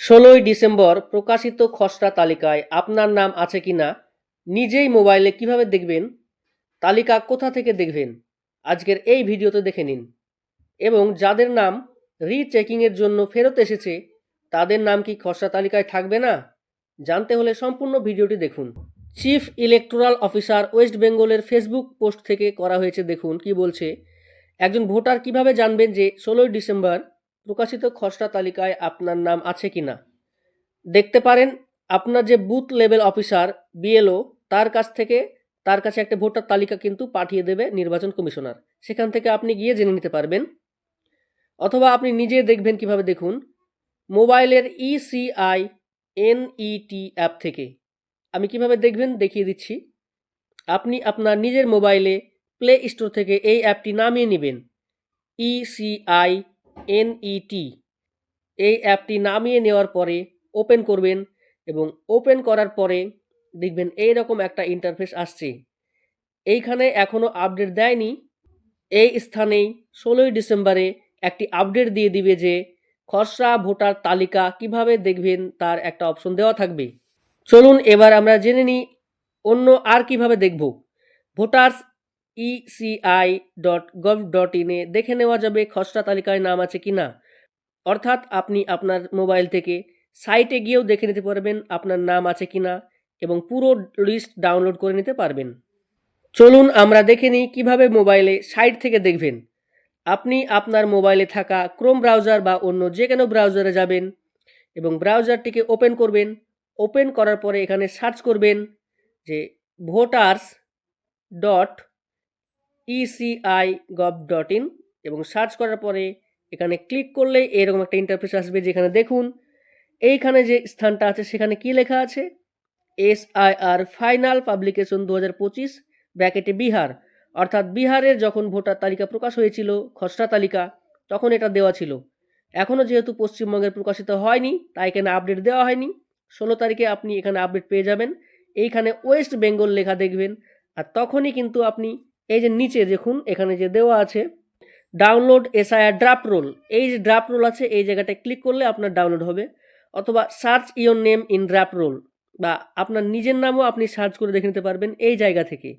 16 December প্রকাশিত খসড়া তালিকায় আপনার নাম আছে কিনা নিজেই মোবাইলে কিভাবে দেখবেন, তালিকা কোথা থেকে দেখবেন আজকের এই ভিডিওতে দেখে নিন। এবং যাদের নাম রিচেকিংয়ের জন্য ফেরত এসেছে তাদের নাম কি খসড়া তালিকায় থাকবে না, জানতে হলে সম্পূর্ণ ভিডিওটি দেখুন। চিফ ইলেকটোরাল অফিসার ওয়েস্ট বেঙ্গলের ফেসবুক পোস্ট থেকে করা হয়েছে, দেখুন কি বলছে। একজন ভোটার কিভাবে জানবেন যে 16 ডিসেম্বর প্রকাশিত খসড়া তালিকায় আপনার নাম আছে কিনা? দেখতে পারেন আপনার যে বুথ লেভেল অফিসার বিএলও তার কাছে একটা ভোটার তালিকা কিন্তু পাঠিয়ে দেবে নির্বাচন কমিশনার। সেখান থেকে আপনি গিয়ে জেনে নিতে পারবেন, অথবা আপনি নিজে দেখবেন। কিভাবে দেখুন, মোবাইলের ইসিআই এনইটি অ্যাপ থেকে। আমি কিভাবে দেখবেন দেখিয়ে দিচ্ছি। আপনি আপনার নিজের মোবাইলে প্লে স্টোর থেকে এই অ্যাপটি নামিয়ে নেবেন, ইসিআই এনইটি। এই অ্যাপটি নামিয়ে নেওয়ার পরে ওপেন করবেন এবং ওপেন করার পরে দেখবেন এইরকম একটা ইন্টারফেস আসছে। এইখানে এখনও আপডেট দেয়নি। এই স্থানেই 16 ডিসেম্বরে একটি আপডেট দিয়ে দিবে যে খসড়া ভোটার তালিকা কিভাবে দেখবেন তার একটা অপশন দেওয়া থাকবে। চলুন এবার আমরা জেনে নিই অন্য আর কিভাবে দেখব। ভোটার্স eci.gov.in এ দেখে নেওয়া যাবে খসড়া তালিকায় নাম আছে কিনা। অর্থাৎ আপনি আপনার মোবাইল থেকে সাইটে গিয়েও দেখে নিতে পারবেন আপনার নাম আছে কিনা এবং পুরো লিস্ট ডাউনলোড করে নিতে পারবেন। চলুন আমরা দেখে নিই কীভাবে মোবাইলে সাইট থেকে দেখবেন। আপনি আপনার মোবাইলে থাকা ক্রোম ব্রাউজার বা অন্য যে কোনো ব্রাউজারে যাবেন এবং ব্রাউজারটিকে ওপেন করবেন। ওপেন করার পরে এখানে সার্চ করবেন যে voters.eci.gov.in এবং সার্চ করার পরে এখানে ক্লিক করলে এরকম একটা ইন্টারফেস আসবে, যেখানে দেখুন এইখানে যে স্থানটা আছে সেখানে কি লেখা আছে, SIR ফাইনাল পাবলিকেশন 2025 ব্র্যাকেটে বিহার। অর্থাৎ বিহারের যখন ভোটার তালিকা প্রকাশ হয়েছিল খসড়া তালিকা তখন এটা দেওয়া ছিল। এখনও যেহেতু পশ্চিমবঙ্গের প্রকাশিত হয়নি তাই এখানে আপডেট দেওয়া হয়নি। 16 তারিখে আপনি এখানে আপডেট পেয়ে যাবেন। এইখানে ওয়েস্ট বেঙ্গল লেখা দেখবেন, আর তখনই কিন্তু আপনি এই যে নিচে দেখুন এখানে যে দেওয়া আছে ডাউনলোড এসআইআর ড্রাফট রোল, এই যে ড্রাফট রোল আছে এই জায়গাটায় ক্লিক করলে আপনার ডাউনলোড হবে। অথবা search your name in draft roll, বা আপনার নিজের নামও আপনি সার্চ করে দেখে নিতে পারবেন এই জায়গা থেকে।